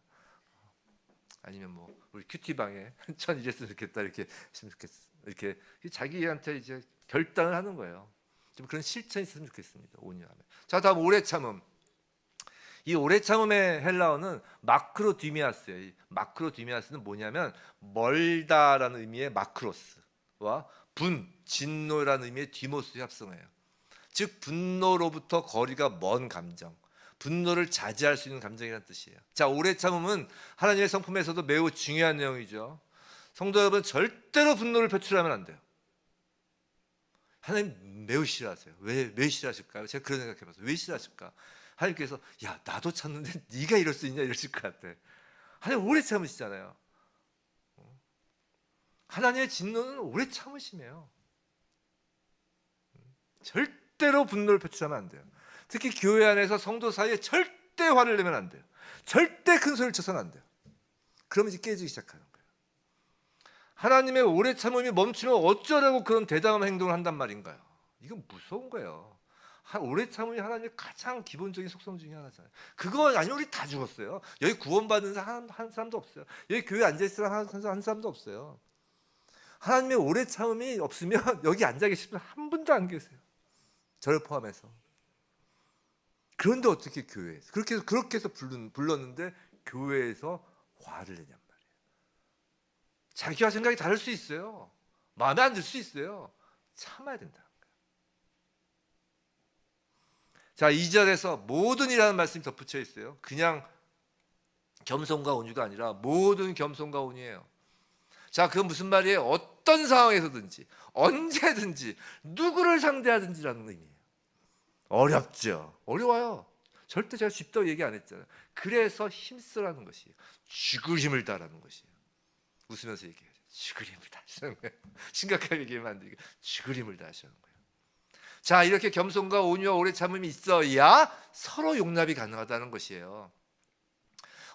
아니면 뭐 우리 큐티방에 전 이랬으면 좋겠다 이렇게 했으면 좋겠어. 이렇게 자기한테 이제 결단을 하는 거예요. 좀 그런 실천이 있으면 좋겠습니다. 온유함에. 자, 다음 오래 참음. 이 오래 참음의 헬라어는 마크로디미아스예요. 이 마크로디미아스는 뭐냐면 멀다라는 의미의 마크로스와 진노라는 의미의 디모스의 합성어예요. 즉 분노로부터 거리가 먼 감정, 분노를 자제할 수 있는 감정이라는 뜻이에요. 자, 오래 참음은 하나님의 성품에서도 매우 중요한 내용이죠. 성도 여러분, 절대로 분노를 표출하면 안 돼요. 하나님 매우 싫어하세요. 왜 싫어하실까요? 제가 그런 생각해봤어요. 왜 싫어하실까? 하나님께서 야, 나도 참는데 네가 이럴 수 있냐 이러실 것 같아. 하나님 오래 참으시잖아요. 하나님의 진노는 오래 참으심이에요. 절대로 분노를 표출하면 안 돼요. 특히 교회 안에서 성도 사이에 절대 화를 내면 안 돼요. 절대 큰 소리를 쳐서는 안 돼요. 그러면 이제 깨지기 시작하는 거예요. 하나님의 오래 참음이 멈추면 어쩌라고 그런 대담한 행동을 한단 말인가요? 이건 무서운 거예요. 오래 참음이 하나님의 가장 기본적인 속성 중에 하나잖아요. 그거 아니면 우리 다 죽었어요. 여기 구원받은 사람 한 사람도 없어요. 여기 교회 앉아있을 사람 한 사람도 없어요. 하나님의 오래 참음이 없으면 여기 앉아 계시면 한 분도 안 계세요. 저를 포함해서. 그런데 어떻게 교회에서 그렇게 해서 불렀는데 교회에서 화를 내냔 말이에요. 자기와 생각이 다를 수 있어요. 마음에 안 들 수 있어요. 참아야 된다는 거예요. 자, 2절에서 모든이라는 말씀이 덧붙여 있어요. 그냥 겸손과 온유가 아니라 모든 겸손과 온유예요. 자, 그건 무슨 말이에요? 어떤 상황에서든지 언제든지 누구를 상대하든지라는 의미예요. 어렵죠. 어려워요. 절대 제가 쉽다고 얘기 안 했잖아요. 그래서 힘쓰라는 것이에요. 죽을 힘을 다라는 것이에요. 웃으면서 얘기해요. 죽을 힘을 다하시는 거예요. 심각하게 얘기하면 안 되고 죽을 힘을 다하시는 거예요. 자, 이렇게 겸손과 온유와 오래 참음이 있어야 서로 용납이 가능하다는 것이에요.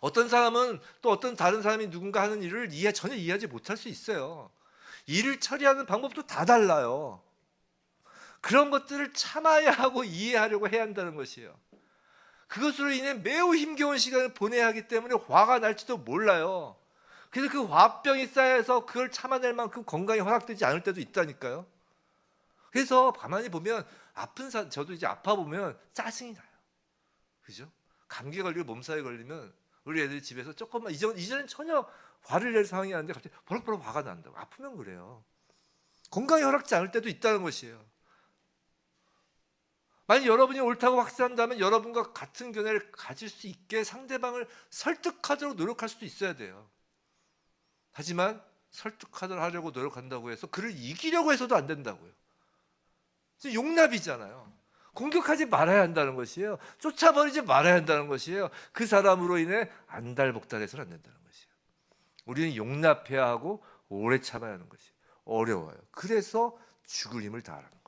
어떤 사람은 또 어떤 다른 사람이 누군가 하는 일을 전혀 이해하지 못할 수 있어요. 일을 처리하는 방법도 다 달라요. 그런 것들을 참아야 하고 이해하려고 해야 한다는 것이에요. 그것으로 인해 매우 힘겨운 시간을 보내야 하기 때문에 화가 날지도 몰라요. 그래서 그 화병이 쌓여서 그걸 참아낼 만큼 건강이 허락되지 않을 때도 있다니까요. 그래서 가만히 보면 저도 이제 아파 보면 짜증이 나요. 그죠? 감기 걸리고 몸살이 걸리면 우리 애들이 집에서 조금만 이전엔 전혀 화를 낼 상황이 아닌데 갑자기 버럭버럭 화가 난다고. 아프면 그래요. 건강이 허락지 않을 때도 있다는 것이에요. 만약 여러분이 옳다고 확신한다면 여러분과 같은 견해를 가질 수 있게 상대방을 설득하도록 노력할 수도 있어야 돼요. 하지만 설득하도록 하려고 노력한다고 해서 그를 이기려고 해서도 안 된다고요. 용납이잖아요. 공격하지 말아야 한다는 것이에요. 쫓아버리지 말아야 한다는 것이에요. 그 사람으로 인해 안달복달해서는 안 된다는 것이에요. 우리는 용납해야 하고 오래 참아야 하는 것이에요. 어려워요. 그래서 죽을 힘을 다하라는 거예요.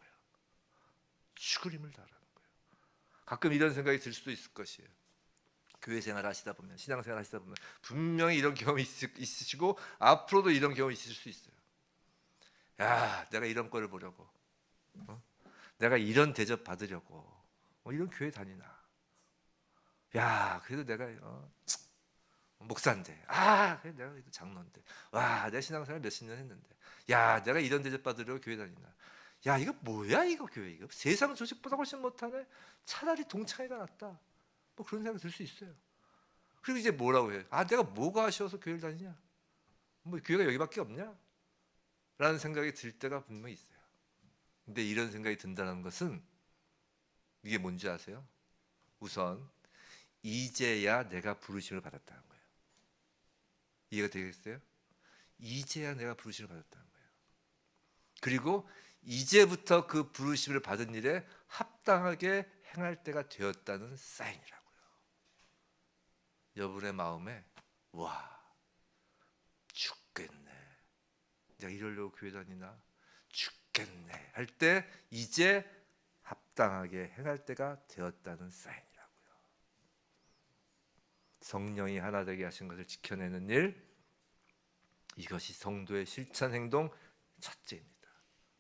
죽을 힘을 다하라는 거예요. 가끔 이런 생각이 들 수도 있을 것이에요. 교회 생활 하시다 보면, 신앙생활 하시다 보면 분명히 이런 경험이 있으시고 앞으로도 이런 경험이 있을 수 있어요. 야, 내가 이런 꼴을 보려고, 내가 이런 대접 받으려고 이런 교회 다니나. 야, 그래도 내가 목사인데, 그래 내가 장로인데, 와, 내가 신앙생활 몇십 년 했는데, 야, 내가 이런 대접 받으려고 교회 다니나. 야, 이거 뭐야 이거 교회, 이거 세상 조직보다 훨씬 못하네. 차라리 동창회가 낫다. 뭐 그런 생각이 들 수 있어요. 그리고 이제 뭐라고 해요? 내가 뭐가 아쉬워서 교회를 다니냐? 뭐 교회가 여기밖에 없냐? 라는 생각이 들 때가 분명히 있어요. 근데 이런 생각이 든다는 것은 이게 뭔지 아세요? 우선 이제야 내가 부르심을 받았다는 거예요. 이해가 되겠어요? 이제야 내가 부르심을 받았다는 거예요. 그리고 이제부터 그 부르심을 받은 일에 합당하게 행할 때가 되었다는 사인이라고요. 여러분의 마음에 와, 죽겠네, 내가 이러려고 교회 다니나, 죽겠네 할 때 이제 합당하게 행할 때가 되었다는 사인이라고요. 성령이 하나 되게 하신 것을 지켜내는 일, 이것이 성도의 실천 행동 첫째입니다.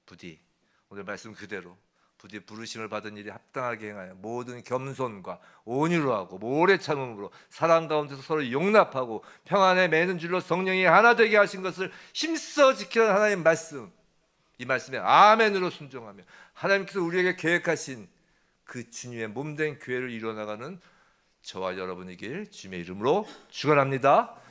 부디 오늘 말씀 그대로 부디 부르심을 받은 일이 합당하게 행하여 모든 겸손과 온유로 하고 오래 참음으로 사랑 가운데서 서로 용납하고 평안에 매는 줄로 성령이 하나 되게 하신 것을 힘써 지키는 하나님의 말씀, 이 말씀에 아멘으로 순종하며 하나님께서 우리에게 계획하신 그 주님의 몸된 교회를 이루어나가는 저와 여러분이길 주님의 이름으로 축원합니다.